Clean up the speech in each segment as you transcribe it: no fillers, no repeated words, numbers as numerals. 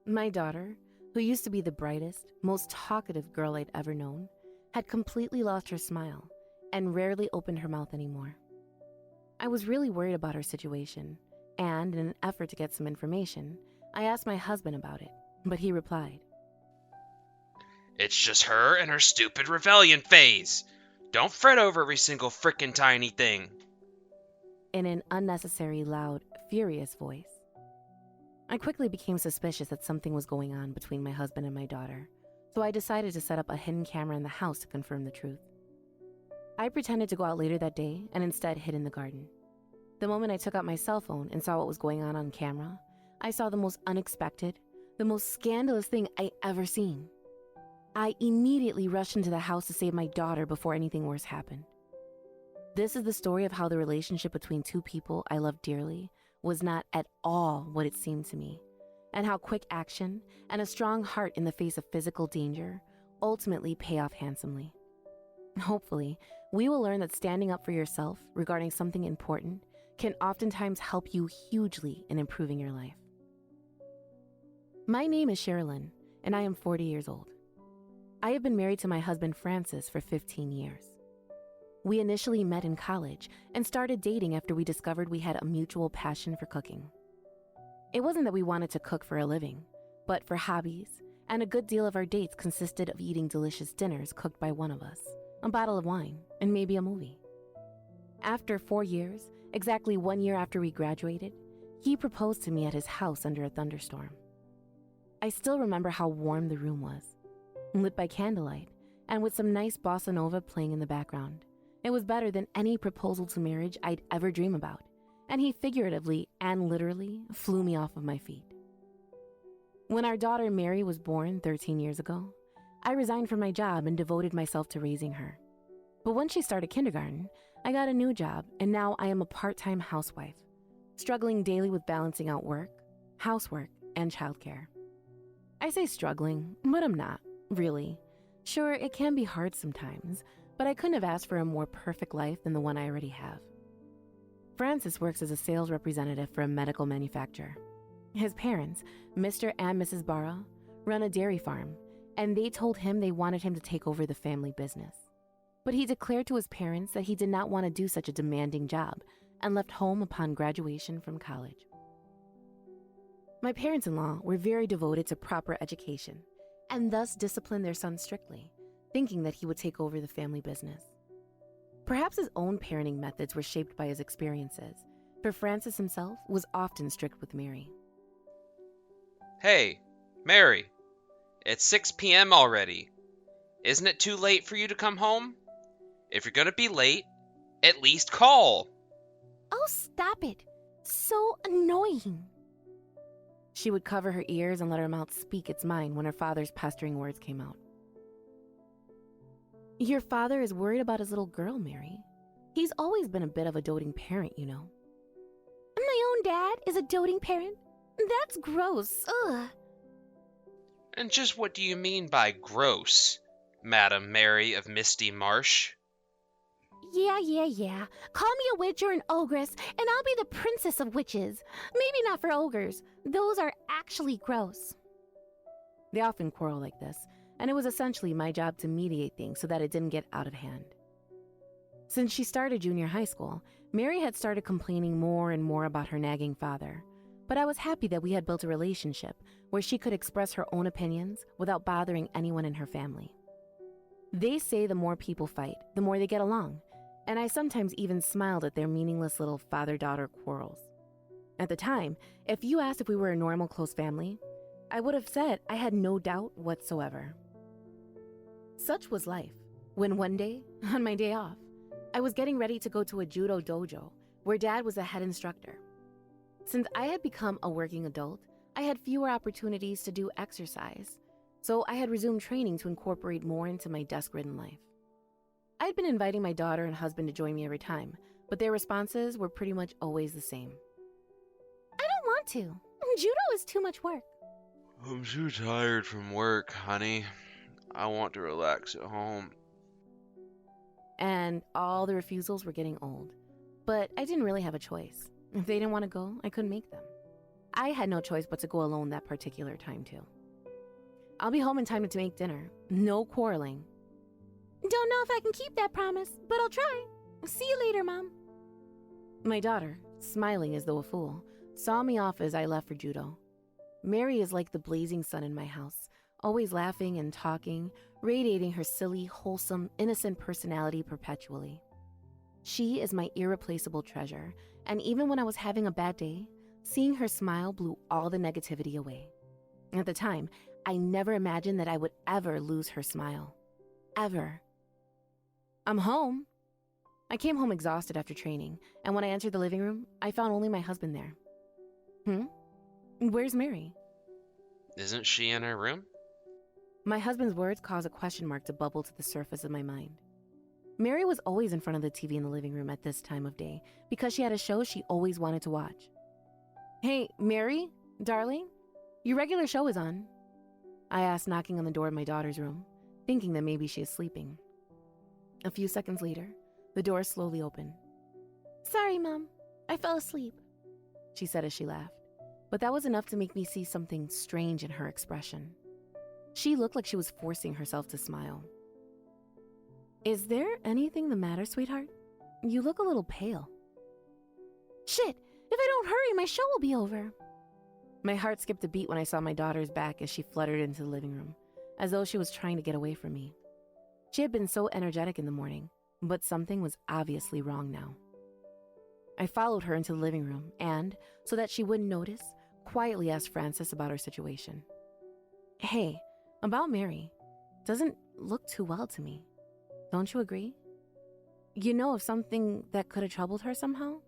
My daughter, who used to be the brightest, most talkative girl I'd ever known, had completely lost her smile and rarely opened her mouth anymore. I was really worried about her situation, and in an effort to get some information, I asked my husband about it, but he replied, "It's just her and her stupid rebellion phase. Don't fret over every single frickin' tiny thing." in an unnecessary, loud, furious voice. I quickly became suspicious that something was going on between my husband and my daughter, so I decided to set up a hidden camera in the house to confirm the truth. I pretended to go out later that day and instead hid in the garden. The moment I took out my cell phone and saw what was going on camera, I saw the most unexpected, the most scandalous thing I ever seen. I immediately rushed into the house to save my daughter before anything worse happened. This is the story of how the relationship between two people I love dearly was not at all what it seemed to me, and how quick action and a strong heart in the face of physical danger ultimately pay off handsomely. Hopefully, we will learn that standing up for yourself regarding something important can oftentimes help you hugely in improving your life. My name is Sherilyn, and I am 40 years old. I have been married to my husband Francis for 15 years. We initially met in college and started dating after we discovered we had a mutual passion for cooking. It wasn't that we wanted to cook for a living, but for hobbies, and a good deal of our dates consisted of eating delicious dinners cooked by one of us, a bottle of wine, and maybe a movie. After 4 years, exactly 1 year after we graduated, he proposed to me at his house under a thunderstorm. I still remember how warm the room was, lit by candlelight, and with some nice bossa nova playing in the background. It was better than any proposal to marriage I'd ever dream about, and he figuratively and literally flew me off of my feet. When our daughter Mary was born 13 years ago, I resigned from my job and devoted myself to raising her. But when she started kindergarten, I got a new job, and now I am a part-time housewife, struggling daily with balancing out work, housework, and childcare. I say struggling, but I'm not, really. Sure, it can be hard sometimes, but I couldn't have asked for a more perfect life than the one I already have. Francis works as a sales representative for a medical manufacturer. His parents, Mr. and Mrs. Barra, run a dairy farm, and they told him they wanted him to take over the family business. But he declared to his parents that he did not want to do such a demanding job and left home upon graduation from college. My parents-in-law were very devoted to proper education and thus disciplined their son strictly, thinking that he would take over the family business. Perhaps his own parenting methods were shaped by his experiences, for Francis himself was often strict with Mary. "Hey, Mary, it's 6 p.m. already. Isn't it too late for you to come home? If you're gonna be late, at least call." Oh, stop it. So annoying. She would cover her ears and let her mouth speak its mind when her father's pestering words came out. Your father is worried about his little girl, Mary. He's always been a bit of a doting parent, you know. My own dad is a doting parent? That's gross. Ugh. And just what do you mean by gross, Madam Mary of Misty Marsh? Yeah. Call me a witch or an ogress, and I'll be the princess of witches. Maybe not for ogres. Those are actually gross. They often quarrel like this, and it was essentially my job to mediate things so that it didn't get out of hand. Since she started junior high school, Mary had started complaining more and more about her nagging father, but I was happy that we had built a relationship where she could express her own opinions without bothering anyone in her family. They say the more people fight, the more they get along, and I sometimes even smiled at their meaningless little father-daughter quarrels. At the time, if you asked if we were a normal close family, I would have said I had no doubt whatsoever. Such was life, when one day, on my day off, I was getting ready to go to a judo dojo where Dad was the head instructor. Since I had become a working adult, I had fewer opportunities to do exercise, so I had resumed training to incorporate more into my desk-ridden life. I had been inviting my daughter and husband to join me every time, but their responses were pretty much always the same. I don't want to. Judo is too much work. "I'm too tired from work, honey. I want to relax at home." And all the refusals were getting old. But I didn't really have a choice. If they didn't want to go, I couldn't make them. I had no choice but to go alone that particular time, too. I'll be home in time to make dinner. No quarreling. Don't know if I can keep that promise, but I'll try. See you later, Mom. My daughter, smiling as though a fool, saw me off as I left for judo. Mary is like the blazing sun in my house, always laughing and talking, radiating her silly, wholesome, innocent personality perpetually. She is my irreplaceable treasure, and even when I was having a bad day, seeing her smile blew all the negativity away. At the time, I never imagined that I would ever lose her smile. Ever. I'm home. I came home exhausted after training, and when I entered the living room, I found only my husband there. Where's Mary? Isn't she in her room? My husband's words caused a question mark to bubble to the surface of my mind. Mary was always in front of the TV in the living room at this time of day because she had a show she always wanted to watch. Hey, Mary, darling, your regular show is on. I asked, knocking on the door of my daughter's room, thinking that maybe she is sleeping. A few seconds later, the door slowly opened. Sorry, Mom, I fell asleep, she said as she laughed. But that was enough to make me see something strange in her expression. She looked like she was forcing herself to smile. Is there anything the matter, sweetheart? You look a little pale. Shit, if I don't hurry, my show will be over. My heart skipped a beat when I saw my daughter's back as she fluttered into the living room, as though she was trying to get away from me. She had been so energetic in the morning, but something was obviously wrong now. I followed her into the living room and, so that she wouldn't notice, quietly asked Frances about her situation. Hey, about Mary. Doesn't look too well to me. Don't you agree? You know of something that could have troubled her somehow?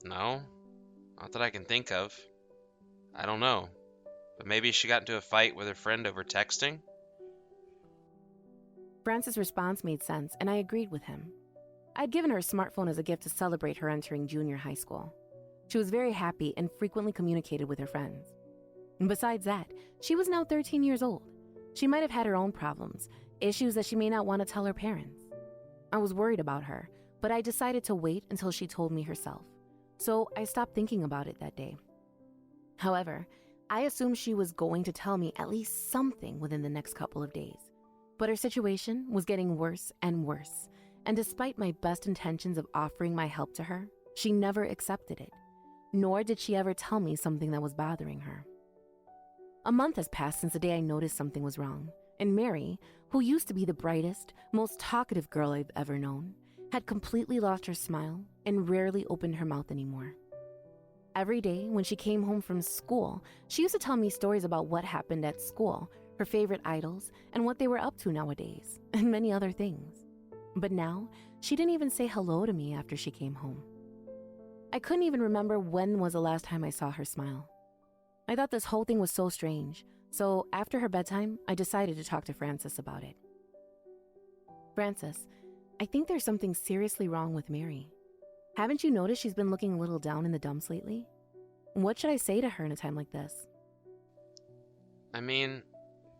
No. Not that I can think of. I don't know. But maybe she got into a fight with her friend over texting? Frances' response made sense, and I agreed with him. I'd given her a smartphone as a gift to celebrate her entering junior high school. She was very happy and frequently communicated with her friends. Besides that, she was now 13 years old. She might have had her own problems, issues that she may not want to tell her parents. I was worried about her, but I decided to wait until she told me herself. So I stopped thinking about it that day. However, I assumed she was going to tell me at least something within the next couple of days. But her situation was getting worse and worse, and despite my best intentions of offering my help to her, she never accepted it, nor did she ever tell me something that was bothering her. A month has passed since the day I noticed something was wrong, and Mary, who used to be the brightest, most talkative girl I've ever known, had completely lost her smile and rarely opened her mouth anymore. Every day when she came home from school, she used to tell me stories about what happened at school, her favorite idols, and what they were up to nowadays, and many other things. But now, she didn't even say hello to me after she came home. I couldn't even remember when was the last time I saw her smile. I thought this whole thing was so strange, so after her bedtime, I decided to talk to Frances about it. Frances, I think there's something seriously wrong with Mary. Haven't you noticed she's been looking a little down in the dumps lately? What should I say to her in a time like this? I mean,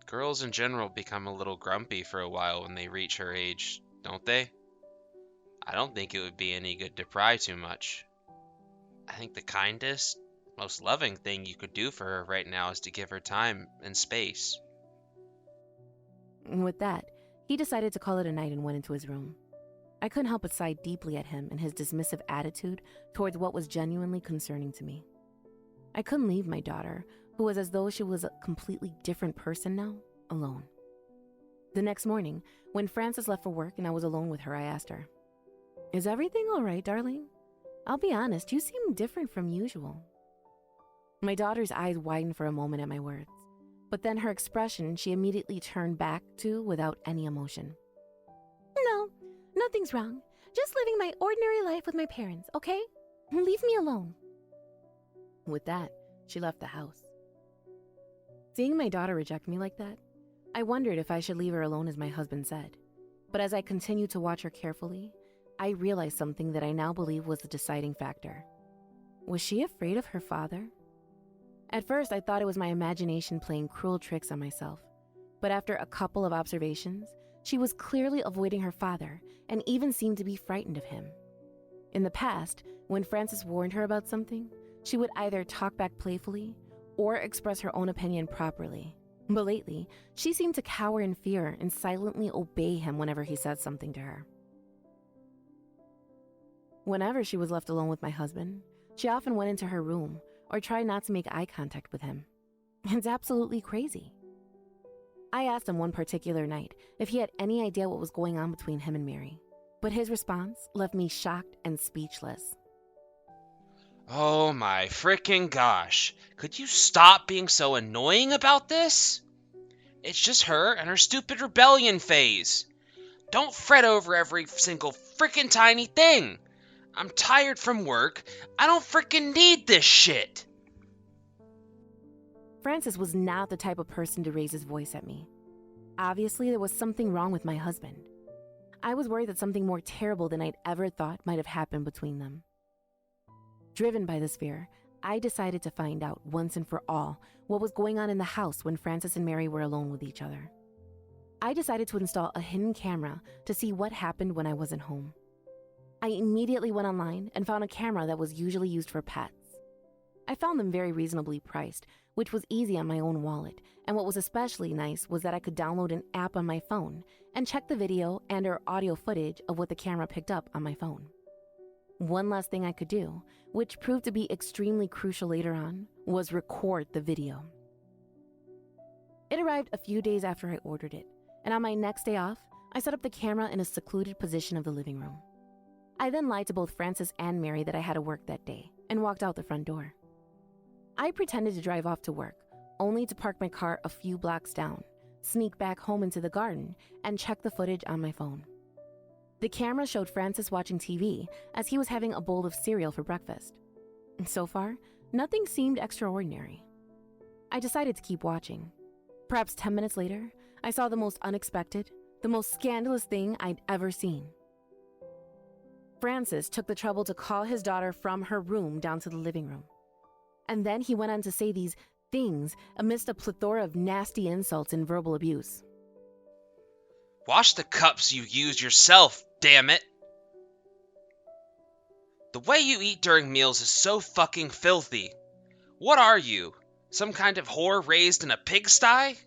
girls in general become a little grumpy for a while when they reach her age, don't they? I don't think it would be any good to pry too much. I think the kindest, most loving thing you could do for her right now is to give her time and space. With that, he decided to call it a night and went into his room. I couldn't help but sigh deeply at him and his dismissive attitude towards what was genuinely concerning to me. I couldn't leave my daughter, who was as though she was a completely different person now, alone. The next morning, when Frances left for work and I was alone with her, I asked her, "Is everything all right, darling? I'll be honest, you seem different from usual." My daughter's eyes widened for a moment at my words, but then her expression she immediately turned back to without any emotion. "No, nothing's wrong. Just living my ordinary life with my parents, okay? Leave me alone." With that, she left the house. Seeing my daughter reject me like that, I wondered if I should leave her alone as my husband said. But as I continued to watch her carefully, I realized something that I now believe was the deciding factor. Was she afraid of her father? At first, I thought it was my imagination playing cruel tricks on myself. But after a couple of observations, she was clearly avoiding her father and even seemed to be frightened of him. In the past, When Frances warned her about something, she would either talk back playfully or express her own opinion properly. But lately, she seemed to cower in fear and silently obey him whenever he said something to her. Whenever she was left alone with my husband, she often went into her room or tried not to make eye contact with him. It's absolutely crazy. I asked him one particular night if he had any idea what was going on between him and Mary, but his response left me shocked and speechless. Oh my freaking gosh. Could you stop being so annoying about this? It's just her and her stupid rebellion phase. Don't fret over every single freaking tiny thing. I'm tired from work. I don't freaking need this shit. Francis was not the type of person to raise his voice at me. Obviously, there was something wrong with my husband. I was worried that something more terrible than I'd ever thought might have happened between them. Driven by this fear, I decided to find out once and for all what was going on in the house when Francis and Mary were alone with each other. I decided to install a hidden camera to see what happened when I wasn't home. I immediately went online and found a camera that was usually used for pets. I found them very reasonably priced, which was easy on my own wallet, and what was especially nice was that I could download an app on my phone and check the video and/or audio footage of what the camera picked up on my phone. One last thing I could do, which proved to be extremely crucial later on, was record the video. It arrived a few days after I ordered it, and on my next day off, I set up the camera in a secluded position of the living room. I then lied to both Francis and Mary that I had to work that day and walked out the front door. I pretended to drive off to work, only to park my car a few blocks down, sneak back home into the garden, and check the footage on my phone. The camera showed Francis watching TV as he was having a bowl of cereal for breakfast. So far, nothing seemed extraordinary. I decided to keep watching. Perhaps 10 minutes later, I saw the most unexpected, the most scandalous thing I'd ever seen. Francis took the trouble to call his daughter from her room down to the living room. And then he went on to say these things amidst a plethora of nasty insults and verbal abuse. Wash the cups you use yourself, damn it. The way you eat during meals is so fucking filthy. What are you? Some kind of whore raised in a pigsty?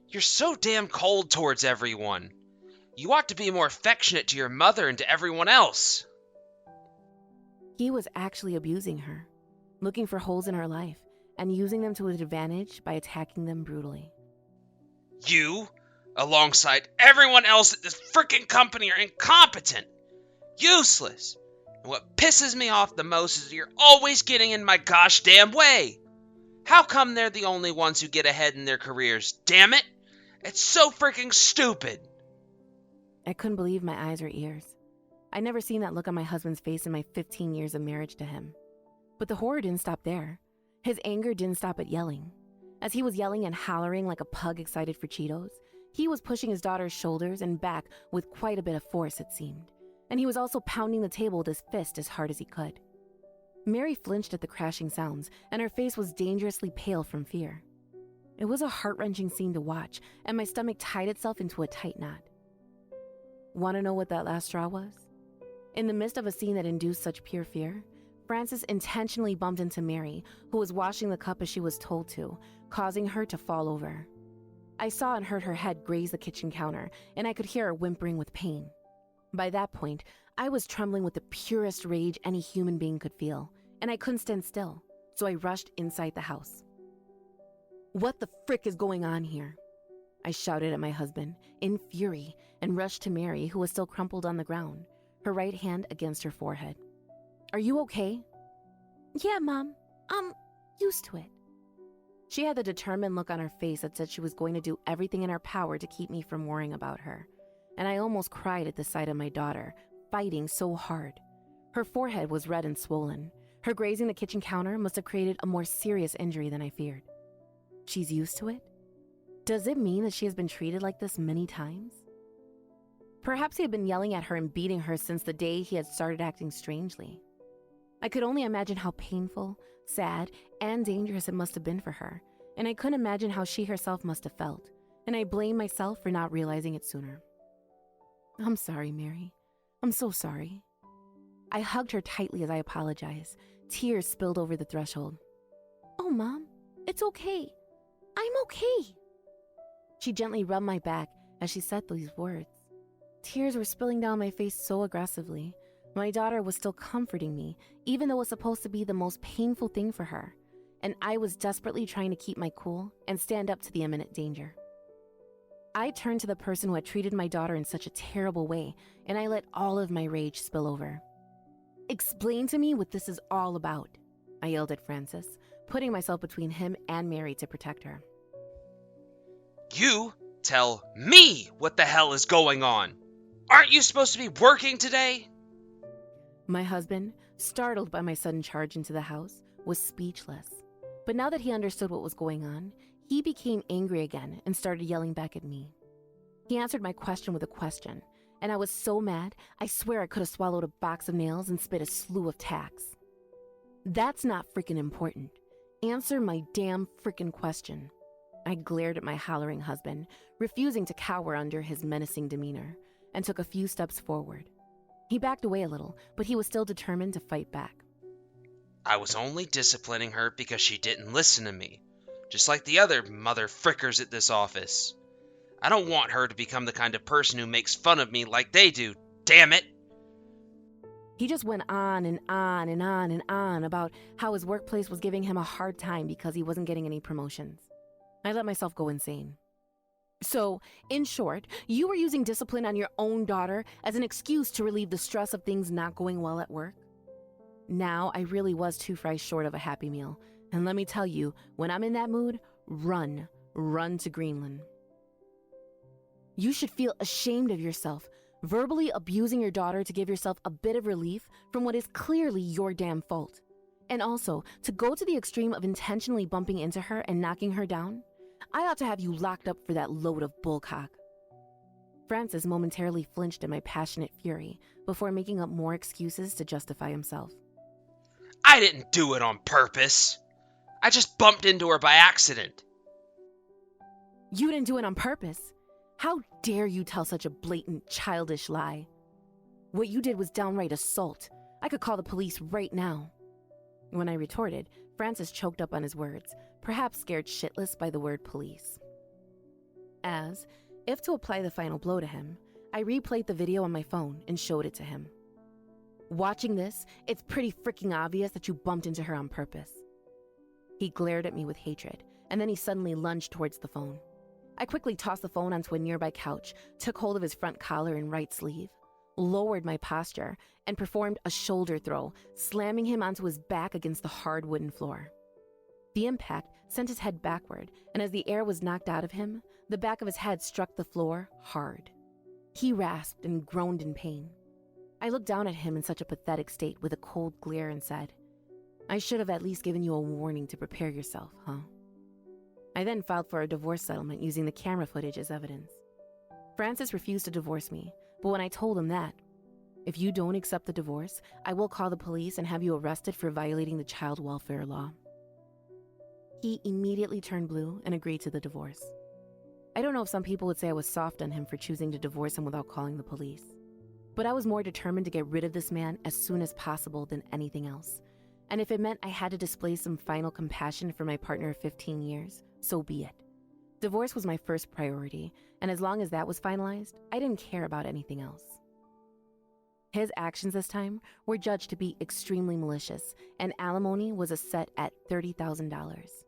You're so damn cold towards everyone. You ought to be more affectionate to your mother and to everyone else. He was actually abusing her, looking for holes in her life, and using them to his advantage by attacking them brutally. You, alongside everyone else at this frickin' company, are incompetent, useless. And what pisses me off the most is you're always getting in my gosh damn way. How come they're the only ones who get ahead in their careers, damn it? It's so freaking stupid. I couldn't believe my eyes or ears. I'd never seen that look on my husband's face in my 15 years of marriage to him. But the horror didn't stop there. His anger didn't stop at yelling. As he was yelling and hollering like a pug excited for Cheetos, he was pushing his daughter's shoulders and back with quite a bit of force, it seemed. And he was also pounding the table with his fist as hard as he could. Mary flinched at the crashing sounds, and her face was dangerously pale from fear. It was a heart-wrenching scene to watch, and my stomach tied itself into a tight knot. Want to know what that last straw was? In the midst of a scene that induced such pure fear, Francis intentionally bumped into Mary, who was washing the cup as she was told to, causing her to fall over. I saw and heard her head graze the kitchen counter, and I could hear her whimpering with pain. By that point, I was trembling with the purest rage any human being could feel, and I couldn't stand still, so I rushed inside the house. "What the frick is going on here?" I shouted at my husband, in fury, and rushed to Mary, who was still crumpled on the ground, her right hand against her forehead. "Are you okay?" "Yeah, Mom. I'm used to it." She had the determined look on her face that said she was going to do everything in her power to keep me from worrying about her, and I almost cried at the sight of my daughter, fighting so hard. Her forehead was red and swollen. Her grazing the kitchen counter must have created a more serious injury than I feared. She's used to it? Does it mean that she has been treated like this many times? Perhaps he had been yelling at her and beating her since the day he had started acting strangely. I could only imagine how painful, sad, and dangerous it must have been for her, and I couldn't imagine how she herself must have felt, and I blamed myself for not realizing it sooner. "I'm sorry, Mary. I'm so sorry." I hugged her tightly as I apologized. Tears spilled over the threshold. "Oh, Mom, it's okay. I'm okay." She gently rubbed my back as she said these words. Tears were spilling down my face so aggressively. My daughter was still comforting me, even though it was supposed to be the most painful thing for her, and I was desperately trying to keep my cool and stand up to the imminent danger. I turned to the person who had treated my daughter in such a terrible way, and I let all of my rage spill over. "Explain to me what this is all about," I yelled at Francis, putting myself between him and Mary to protect her. You tell me what the hell is going on. Aren't you supposed to be working today? My husband, startled by my sudden charge into the house, was speechless. But now that he understood what was going on, he became angry again and started yelling back at me. He answered my question with a question, and I was so mad, I swear I could have swallowed a box of nails and spit a slew of tacks. "That's not freaking important. Answer my damn freaking question." I glared at my hollering husband, refusing to cower under his menacing demeanor, and took a few steps forward. He backed away a little, but he was still determined to fight back. I was only disciplining her because she didn't listen to me, just like the other mother frickers at this office. I don't want her to become the kind of person who makes fun of me like they do, damn it! He just went on and on and on and on about how his workplace was giving him a hard time because he wasn't getting any promotions. I let myself go insane. "So, in short, you were using discipline on your own daughter as an excuse to relieve the stress of things not going well at work?" Now, I really was 2 fries short of a Happy Meal. And let me tell you, when I'm in that mood, run to Greenland. "You should feel ashamed of yourself, verbally abusing your daughter to give yourself a bit of relief from what is clearly your damn fault. And also, to go to the extreme of intentionally bumping into her and knocking her down. I ought to have you locked up for that load of bullcock." Francis momentarily flinched at my passionate fury before making up more excuses to justify himself. I didn't do it on purpose. I just bumped into her by accident. "You didn't do it on purpose? How dare you tell such a blatant, childish lie? What you did was downright assault. I could call the police right now." When I retorted, Francis choked up on his words, perhaps scared shitless by the word police. As, if to apply the final blow to him, I replayed the video on my phone and showed it to him. "Watching this, it's pretty freaking obvious that you bumped into her on purpose." He glared at me with hatred, and then he suddenly lunged towards the phone. I quickly tossed the phone onto a nearby couch, took hold of his front collar and right sleeve, lowered my posture, and performed a shoulder throw, slamming him onto his back against the hard wooden floor. The impact sent his head backward, and as the air was knocked out of him, the back of his head struck the floor hard. He rasped and groaned in pain. I looked down at him in such a pathetic state with a cold glare and said, "I should have at least given you a warning to prepare yourself, huh?" I then filed for a divorce settlement using the camera footage as evidence. Francis refused to divorce me, but when I told him that, "If you don't accept the divorce, I will call the police and have you arrested for violating the child welfare law," he immediately turned blue and agreed to the divorce. I don't know if some people would say I was soft on him for choosing to divorce him without calling the police, but I was more determined to get rid of this man as soon as possible than anything else. And if it meant I had to display some final compassion for my partner of 15 years, so be it. Divorce was my first priority, and as long as that was finalized, I didn't care about anything else. His actions this time were judged to be extremely malicious, and alimony was set at $30,000.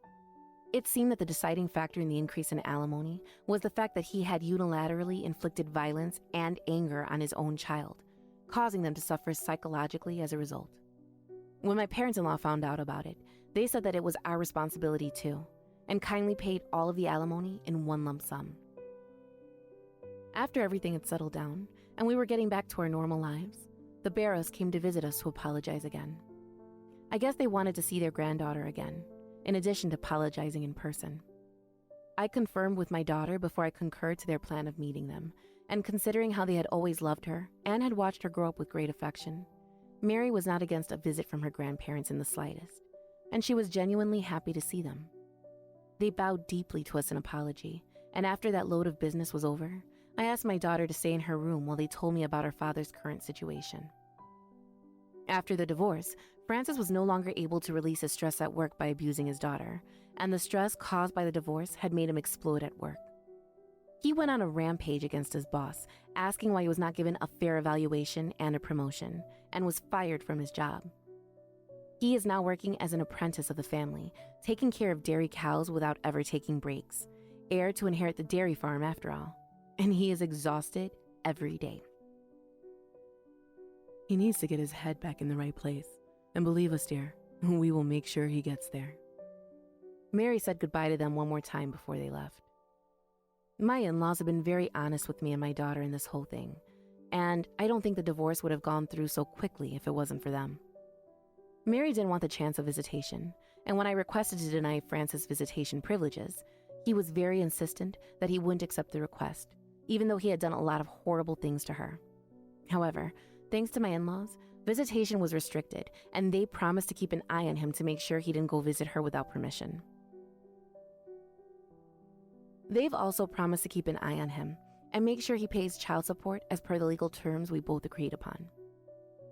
It seemed that the deciding factor in the increase in alimony was the fact that he had unilaterally inflicted violence and anger on his own child, causing them to suffer psychologically as a result. When my parents-in-law found out about it, they said that it was our responsibility too, and kindly paid all of the alimony in one lump sum. After everything had settled down, and we were getting back to our normal lives, the Barrows came to visit us to apologize again. I guess they wanted to see their granddaughter again, in addition to apologizing in person. I confirmed with my daughter before I concurred to their plan of meeting them, and considering how they had always loved her and had watched her grow up with great affection, Mary was not against a visit from her grandparents in the slightest, and she was genuinely happy to see them. They bowed deeply to us in apology, and after that load of business was over, I asked my daughter to stay in her room while they told me about her father's current situation. After the divorce, Francis was no longer able to release his stress at work by abusing his daughter, and the stress caused by the divorce had made him explode at work. He went on a rampage against his boss, asking why he was not given a fair evaluation and a promotion, and was fired from his job. He is now working as an apprentice of the family, taking care of dairy cows without ever taking breaks, heir to inherit the dairy farm after all, and he is exhausted every day. He needs to get his head back in the right place, and believe us, dear, we will make sure he gets there. Mary said goodbye to them one more time before they left. My in-laws have been very honest with me and my daughter in this whole thing, and I don't think the divorce would have gone through so quickly if it wasn't for them. Mary didn't want the chance of visitation, and when I requested to deny Francis visitation privileges, he was very insistent that he wouldn't accept the request, even though he had done a lot of horrible things to her. However, thanks to my in-laws, visitation was restricted, and they promised to keep an eye on him to make sure he didn't go visit her without permission. They've also promised to keep an eye on him and make sure he pays child support as per the legal terms we both agreed upon.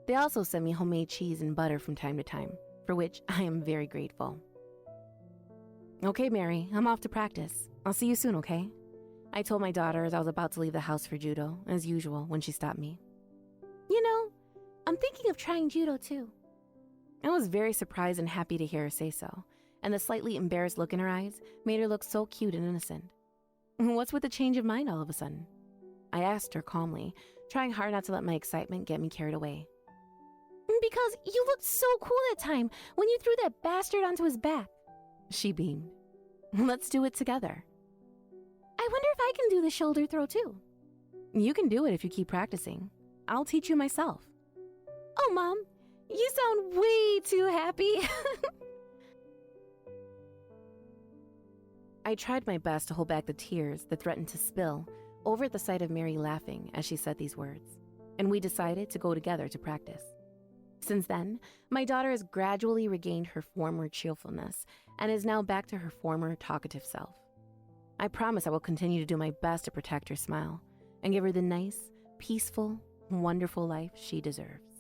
They also send me homemade cheese and butter from time to time, for which I am very grateful. Okay, Mary, I'm off to practice. I'll see you soon, okay? I told my daughter as I was about to leave the house for judo, as usual, when she stopped me. You know, I'm thinking of trying judo too. I was very surprised and happy to hear her say so, and the slightly embarrassed look in her eyes made her look so cute and innocent. What's with the change of mind all of a sudden? I asked her calmly, trying hard not to let my excitement get me carried away. Because you looked so cool that time when you threw that bastard onto his back. She beamed. Let's do it together. I wonder if I can do the shoulder throw too. You can do it if you keep practicing. I'll teach you myself. Oh, Mom, you sound way too happy. I tried my best to hold back the tears that threatened to spill over at the sight of Mary laughing as she said these words, and we decided to go together to practice. Since then, my daughter has gradually regained her former cheerfulness and is now back to her former talkative self. I promise I will continue to do my best to protect her smile and give her the nice, peaceful, wonderful life she deserves.